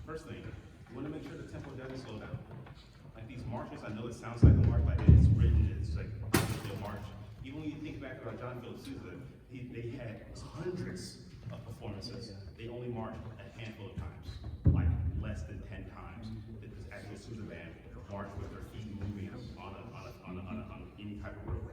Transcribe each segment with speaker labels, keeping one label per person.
Speaker 1: First thing, you want to make sure the tempo doesn't slow down. Like these marches, I know it sounds like a march, like it's written, it's like a march. Even when you think back about John Philip Sousa, they had hundreds of performances. They only marched a handful of times, like less than 10 times. This actual Sousa band marched with their feet moving on any type of road.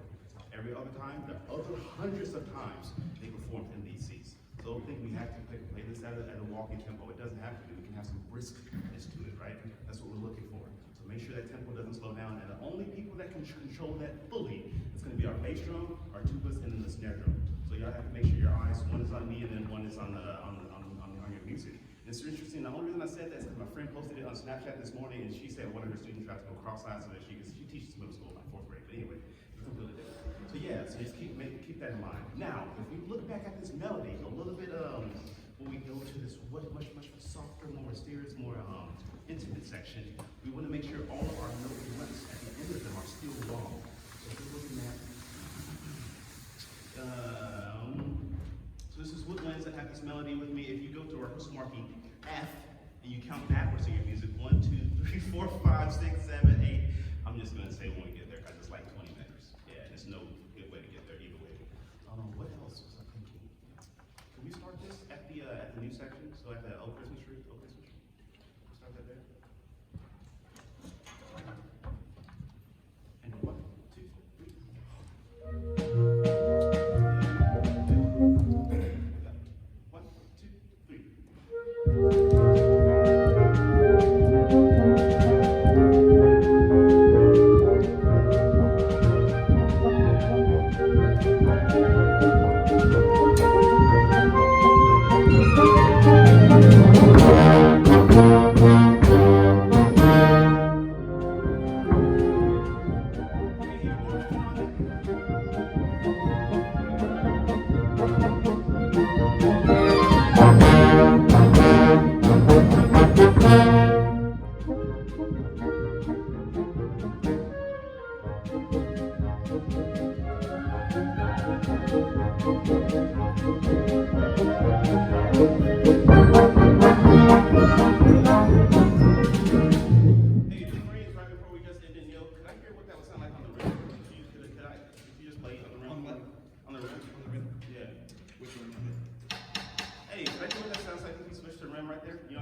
Speaker 1: Every other time, the other hundreds of times, they performed in these seats. So don't think we have to play this at a walking tempo. It doesn't have to be. We can have some briskness to it, right? That's what we're looking for. So make sure that tempo doesn't slow down. And the only people that can control that fully is going to be our bass drum, our tubas, and then the snare drum. So y'all have to make sure your eyes, one is on me and then one is on your music. And it's interesting. The only reason I said that is because my friend posted it on Snapchat this morning, and she said one of her students tried to go cross-eyed so that she teaches middle school, like 4th grade. But anyway, it's completely different. So yeah, so just keep that in mind. Now, if we look back at this melody a little bit, when we go to this much softer, more mysterious, more intimate section, we want to make sure all of our note lengths at the end of them are still long. So if we're looking at, so this is Woodlands that have this melody with me. If you go to rehearsal marking F and you count backwards in your music, 1, 2, 3, 4, 5, 6, 7, 8. I'm just going to say when we get there because it's like 20 minutes. Yeah, there's no good way to get there either way. What else was I thinking? Can we start this at the new section? So at the Old Christmas Tree? We'll start that there. And 1, 2, 3. 1, 2, 3.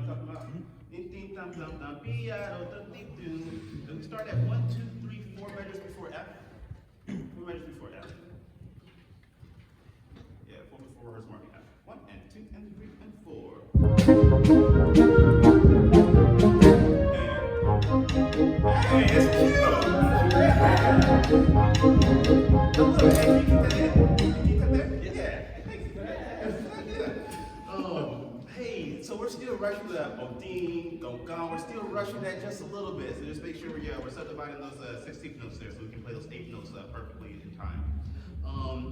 Speaker 1: what I'm talking about? Ding, ding, dum, dum, dum, be-a-do, dum, ding, doo. Then we start at 1, 2, 3, 4 measures before F. 4 measures before F. Yeah, 4 before rehearsal marking F. 1 and 2 and 3 and 4. Hey, it's cute! Hey, you get that in? You get that there? Yeah. Hey, so we're still rushing that ding, gong. We're still rushing that just a little bit. So just make sure we're subdividing those 16th notes there so we can play those 8 notes perfectly in time.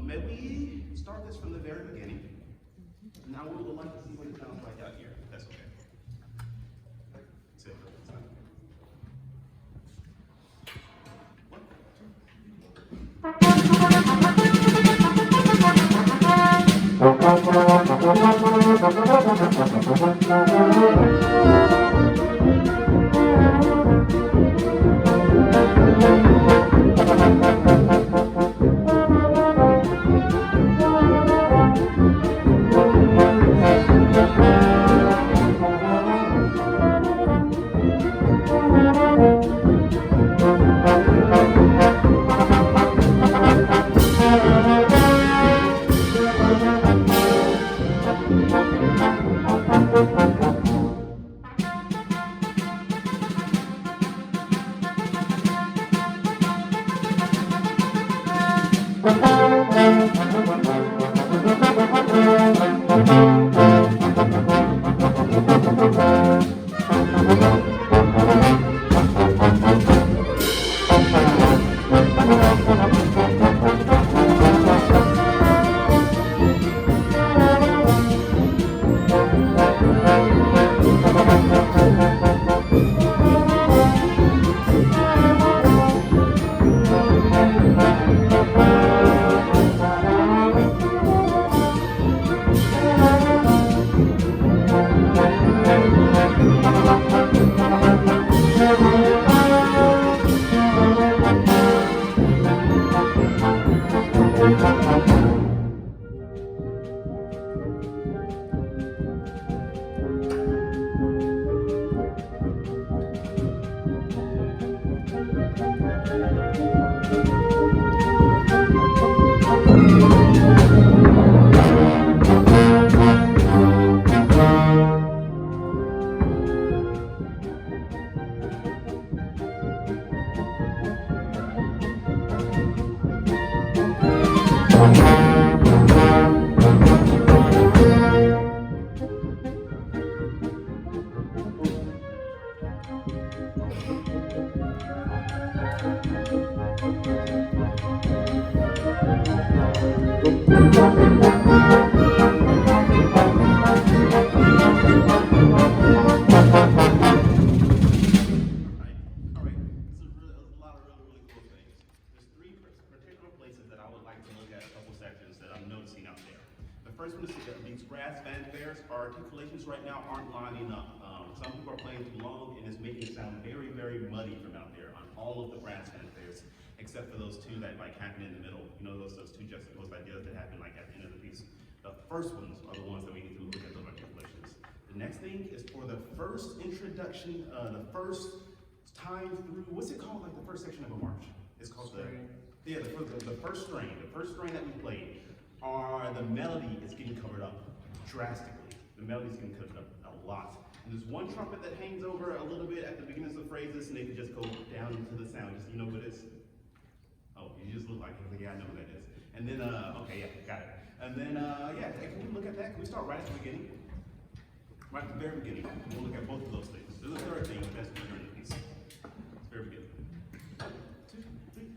Speaker 1: May we start this from the very beginning? Now we would like to see what it sounds like out here. That's okay. That's it. Articulations right now aren't lining up. Some people are playing too long and it's making it sound very, very muddy from out there on all of the brass fanfares, except for those two that like happen in the middle. You know, those two juxtaposed ideas that happen like at the end of the piece. The first ones are the ones that we need to look at those articulations. The next thing is for the first introduction, the first time through, what's it called, like the first section of a march? It's called the first strain. The first strain that we played, the melody is getting covered up drastically. The melody's getting cut up a lot. And there's one trumpet that hangs over a little bit at the beginning of the phrases, and they can just go down into the sound. Just, you know what it is? Oh, you just look like it. Yeah, I know what that is. And then, okay, yeah, got it. And then, yeah, can we look at that? Can we start right at the beginning? Right at the very beginning. We'll look at both of those things. There's a third thing, but that's during the piece. It's very beginning. 1, 2, 3.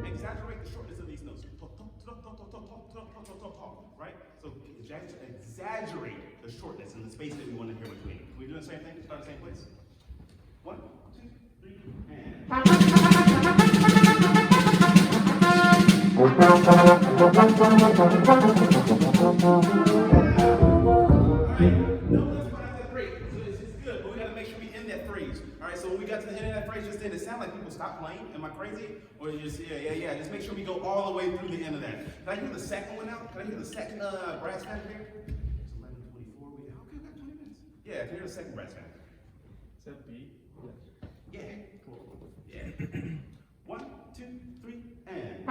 Speaker 1: Exaggerate the shortness of these notes. Right? So exaggerate the shortness and the space that we want to hear between. Can we do the same thing? Start in the same place? 1, 2, 3, and. No, that's fine. That's great. So it's good, but we gotta make sure we end that phrase. All right, so when we got to the end of that phrase just then, it sounded like people stopped playing. Am I crazy? Or just, yeah. Just make sure we go all the way through the end of that. Can I hear the second one out? Can I hear the second brass band here? It's 11:24. Okay, we got 20 minutes. Yeah, can I hear the second brass band?
Speaker 2: Is that B?
Speaker 1: Yeah. Cool. Yeah. 1, 2, 3, and.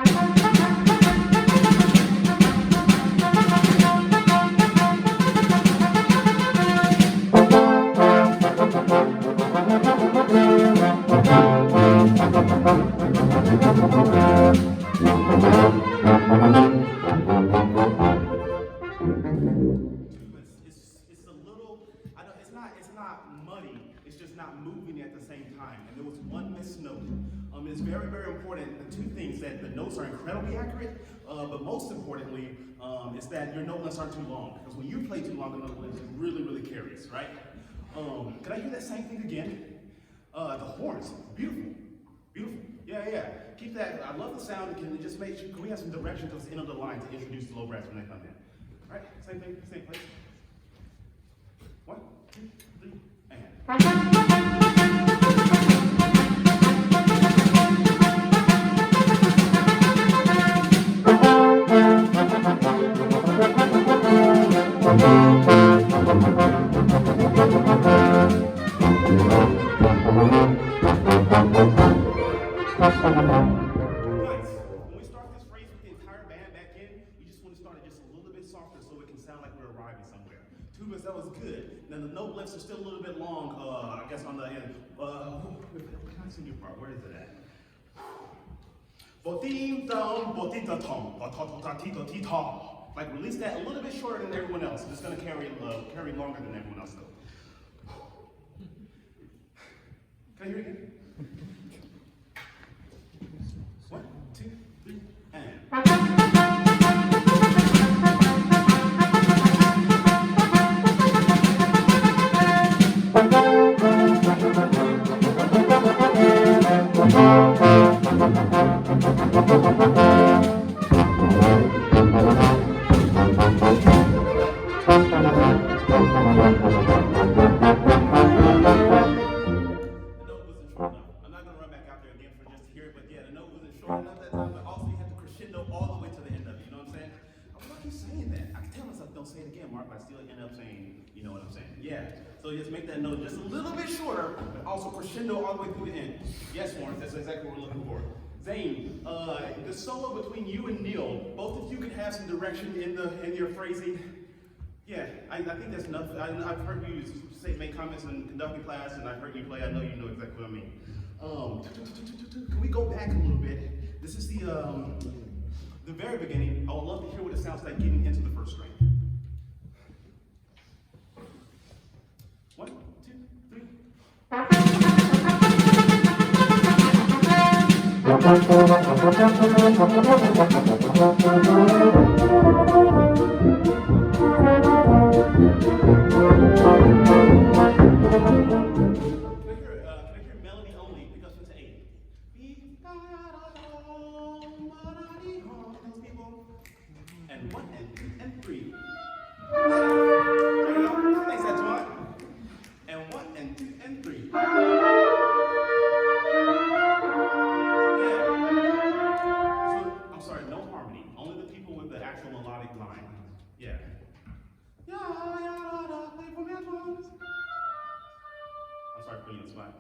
Speaker 1: It's a little, it's not muddy, it's just not moving at the same time. And there was one missed note. It's very, very important, the two things, that the notes are incredibly accurate, but most importantly, is that your note lists aren't too long. Because when you play too long, the note list really, really carries, right? Can I hear that same thing again? The horns, beautiful, beautiful. Yeah. Keep that. I love the sound. Can we just make sure? Can we have some direction to the end of the line to introduce the low brass when they come in? All right, same thing, same place. 1, 2, 3, and. Nice. When we start this phrase with the entire band back in, we just want to start it just a little bit softer so it can sound like we're arriving somewhere. Tubas, that was good. Now the note lifts are still a little bit long, I guess on the end. Can I sing your part? Where is it at? Like release that a little bit shorter than everyone else. It's going to carry longer than everyone else though. Can I hear it again? 1, 2, 3, and. So just make that note just a little bit shorter, but also crescendo all the way through the end. Yes, Lawrence, that's exactly what we're looking for. Zane, the solo between you and Neil, both of you could have some direction in your phrasing. Yeah, I think that's enough. I've heard you make comments in conducting class, and I've heard you play. I know you know exactly what I mean. Can we go back a little bit? This is the very beginning. I would love to hear what it sounds like getting into the first string. 1, 2, 3. Can I hear melody only? Because it's 8. Those people. And 1 and 2 and 3. There you go. Thanks, Antoine. And 1 and 2 and 3. Yeah. So I'm sorry, no harmony. Only the people with the actual melodic line. Yeah. Play for me, Antoine. I'm sorry for putting you on the spot.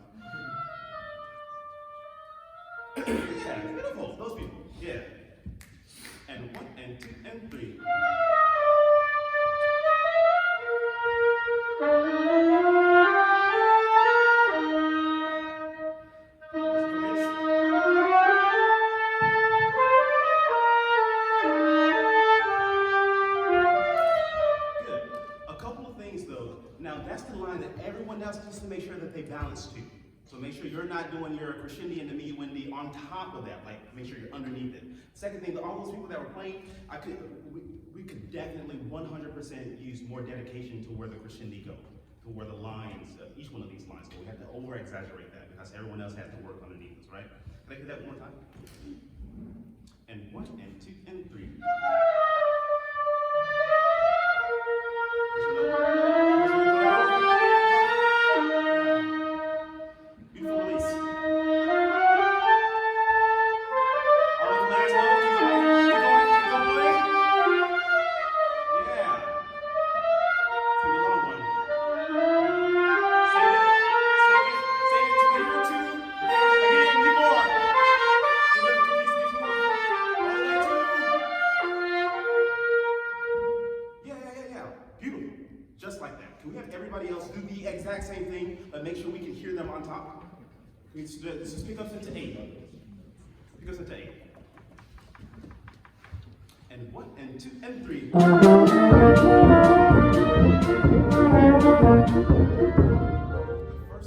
Speaker 1: Yeah, beautiful. Those people. Yeah. And 1 and 2 and 3. Else just to make sure that they balance too. So make sure you're not doing your crescendi and the mi-windy on top of that. Like make sure you're underneath it. Second thing, all those people that were playing, we could definitely 100% use more dedication to where the crescendi go, to where the lines, each one of these lines go. We have to over exaggerate that because everyone else has to work underneath us, right? Can I do that one more time? And 1 and 2 and 3. of them on top. Let's just pick up into 8. Pick us into 8. And 1 and 2 and 3. First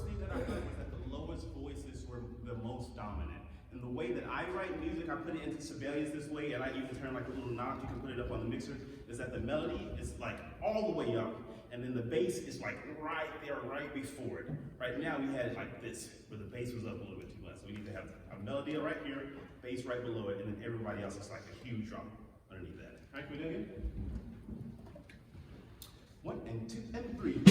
Speaker 1: thing that I heard was that the lowest voices were the most dominant. And the way that I write music, I put it into Sibelius this way, and I even turn like a little knob, you can put it up on the mixer, is that the melody is like all the way up, and then the bass is like right there, right before it. Right now we had it like this, where the bass was up a little bit too much. So we need to have a melody right here, bass right below it, and then everybody else is like a huge drop underneath that. All right, can we do it again? 1 and 2 and 3.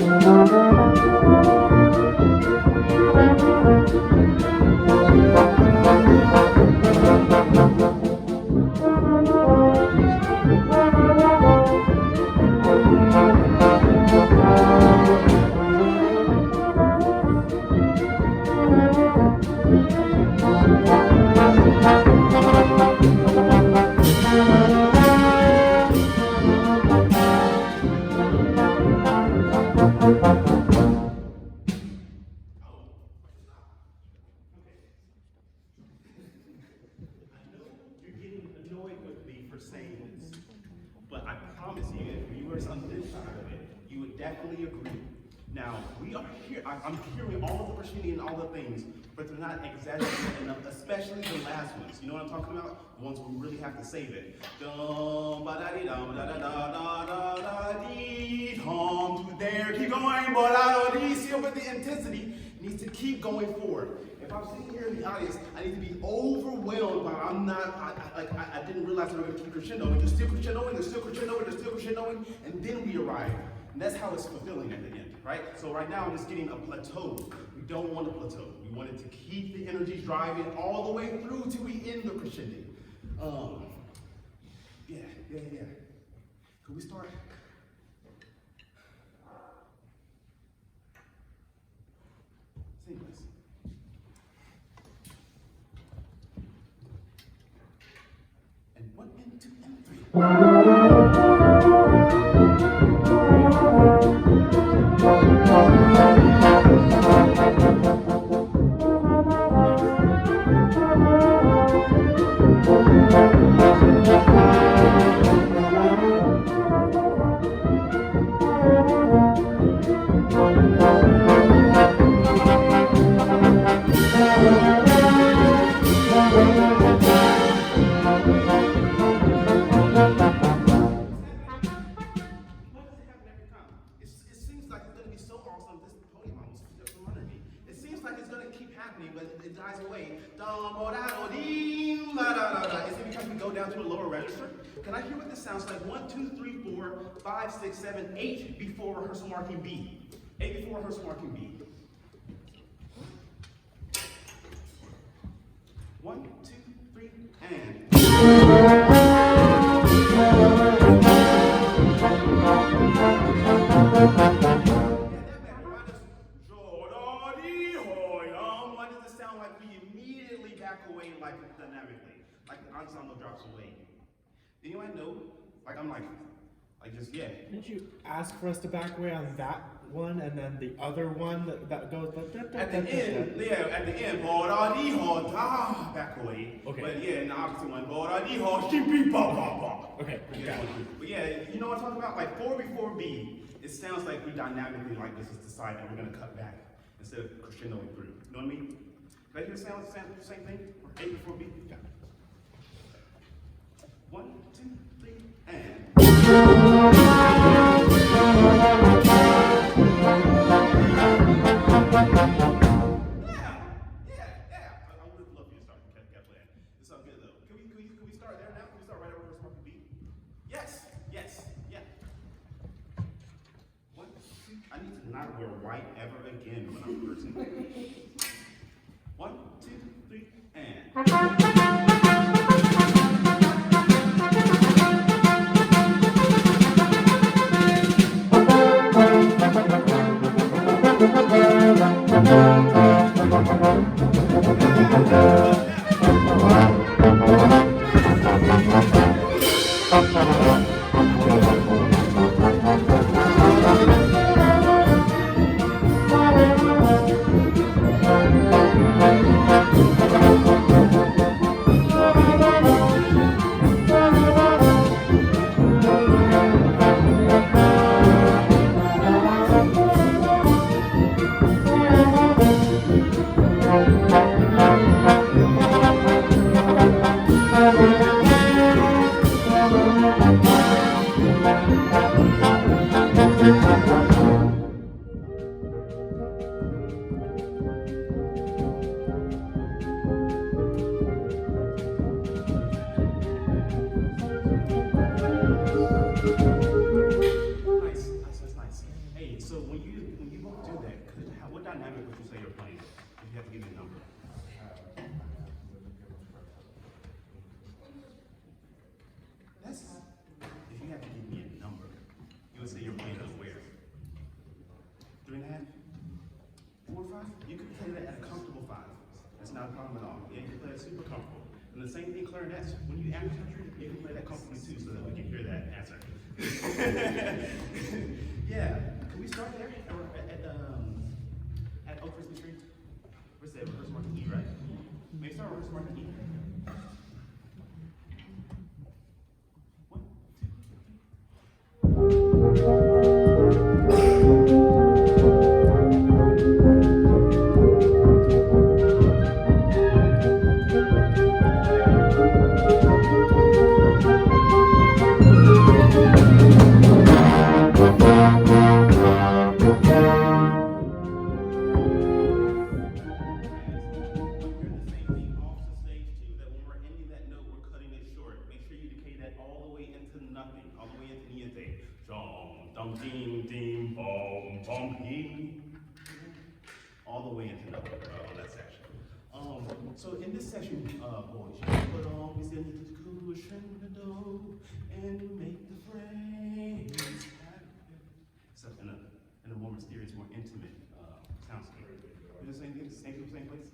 Speaker 1: I'm hearing all of the crescendi and all the things, but they're not exaggerated enough, especially the last ones. You know what I'm talking about? The ones where we really have to save it. Dum ba da dee dum da da da da da da dee dum to there, keep going, but I don't see but the intensity needs to keep going forward. If I'm sitting here in the audience, I need to be overwhelmed by I didn't realize we were going to keep crescendoing. There's still crescendoing, there's still crescendoing, there's still crescendoing, and then we arrive. And that's how it's fulfilling at the end, right? So right now I'm just getting a plateau. We don't want a plateau. We want it to keep the energy driving all the way through till we end the crescendo. Yeah. Could we start? Sing this. And 1 and 2 and 3. Can I hear what this sounds like? 1, 2, 3, 4, 5, 6, 7, 8 before rehearsal marking B. 8 before rehearsal marking B. 1, 2, 3, and. Why does it sound like we immediately back away like dynamically? Like the ensemble drops away. Anyone know? Yeah.
Speaker 2: Didn't you ask for us to back away on that one and then the other one that goes
Speaker 1: at the end, back away.
Speaker 2: Okay.
Speaker 1: But yeah, in the opposite one,
Speaker 2: okay.
Speaker 1: Yeah. But yeah, you know what I'm talking about? Like 4 before B, it sounds like we dynamically like this is the side that we're gonna cut back instead of crescendoing through. You know what I mean? Did I hear sound the same thing? 8 before B? Yeah. 1, 2, 3, and. I would love you to start kept playing. This sounds good though. Can we start there now? Can we start right over where it's beat? Yes, yeah. 1, 2. I need to not wear white ever again when I'm rehearsing. 1, 2, 3, and. Nice. Hey, so when you do that, what dynamic would you say you're playing? If you have to give me a number. That's if you have to give me a number, you would say you're playing a where? 3.5? 4 or 5? You could play that at a comfortable 5. That's not a problem at all. Yeah, you can play it super comfortable. And the same thing clarinets. When you average country, you can play that comfortably too, so that we can hear that answer. Yeah. Can we start there at Oak Christmas Tree? Where's that rehearsal mark E, right? Maybe start rehearsal mark E. All the way into nothing on that section. So in this section, boys, you put on, we said, cushion the dough and make the phrase happy. So in a more mysterious, more intimate soundscape. Do the same thing, same place.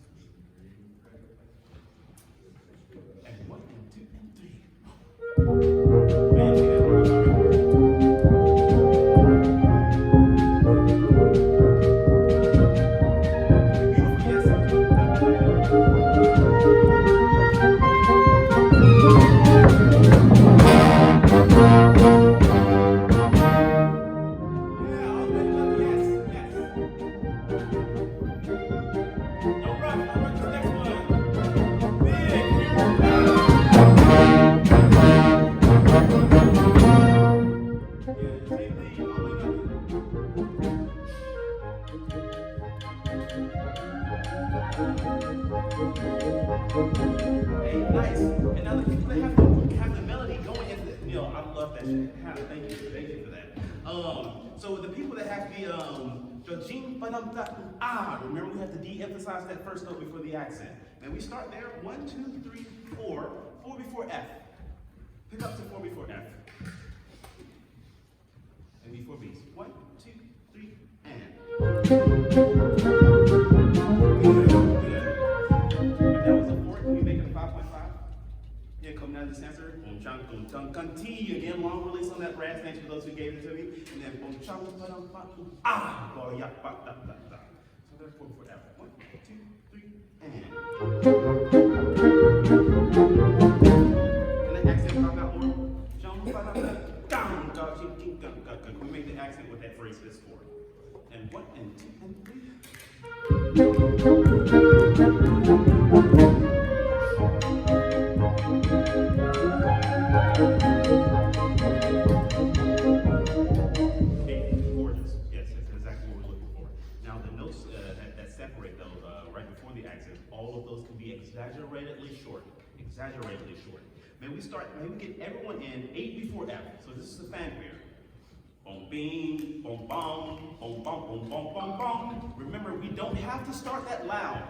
Speaker 1: And 1 and 2 and 3. Man, nice. And now the people that have the melody going into the, I love that shit. Hannah, thank you for that. So the people that have the jing remember we have to de-emphasize that first note before the accent. And we start there. 1, 2, 3, 4. 4 before F. Pick up to 4 before F. And before B's. 1, 2, 3, and. Come down to the center, boom chunk, continue again, long release on that brass. Thanks for those who gave it to me. And then boom chunk, go ya, ba, da, da, da. So that's 4 before F. 1, 2, 3, and. And that accent pop out more. Jump, ba, da, da, down, ga, ching, ching, ga, ga, ga. Can we make the accent what that phrase is for? And 1 and 2 and 3. Gorgeous. Yes, that's exactly what we're looking for. Now the notes that separate those right before the accent, all of those can be exaggeratedly short. Exaggeratedly short. May we get everyone in 8 before F. So this is the fanfare. Boom, bing, boom, bong, boom, bong, boom, bong, bong, bong. Remember, we don't have to start that loud.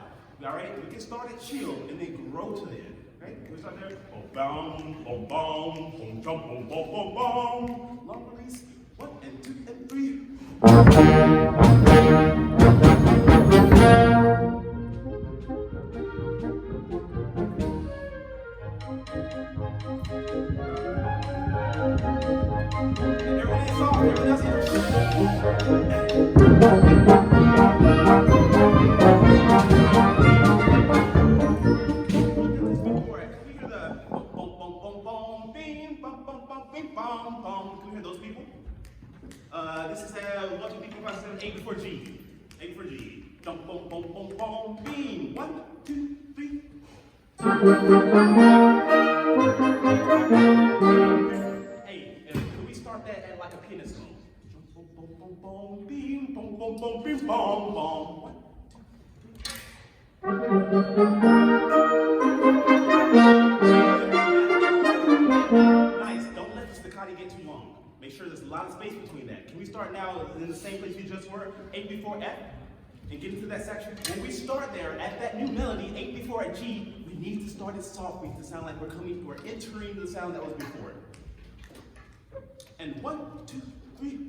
Speaker 1: All right, we can start it chill and then grow to the end. Okay, we start there. Boom, bong, boom, bong, boom, jump, boom, boom, boom, boom. Long release. 1 and 2 and 3. Everyone is soft. Everyone else Can we hear those people? This is 1, 2, 3, 4, 5, 6, 7, 8 before G. 8 before G. Jump, boom, boom, boom, boom, beam. 1, Hey, and can we start that at like a pianist mode? Boom, boom, boom, boom, beam, boom, boom, boom, beam, boom, boom. One, nice. Don't let the staccato get too long. Make sure there's a lot of space between that. Can we start now in the same place you just were? 8 before F, and get into that section. When we start there at that new melody, 8 before at G, we need to start it softly to sound like we're entering the sound that was before it. And 1, 2, 3.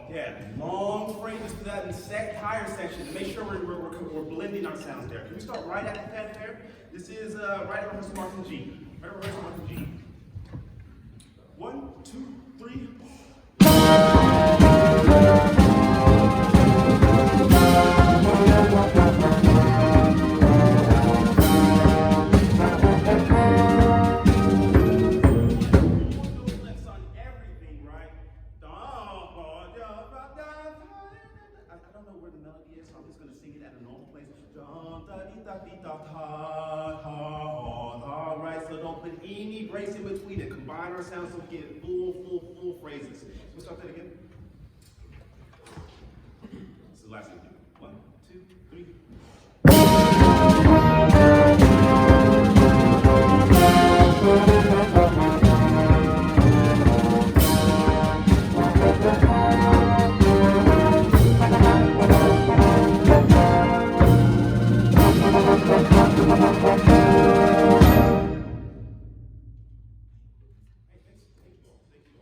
Speaker 1: Yeah, long phrases to that higher section to make sure we're blending our sounds there. Can we start right at the pad there? This is right at rehearsal mark in G. Right at rehearsal mark in G. 1, 2, 3. I don't know where the melody is, so I'm just going to sing it at a normal place. Right, so don't put any breaks in between it. Combine our sounds so we get full phrases. We'll start that again. This is the last thing. 1, 2, 3.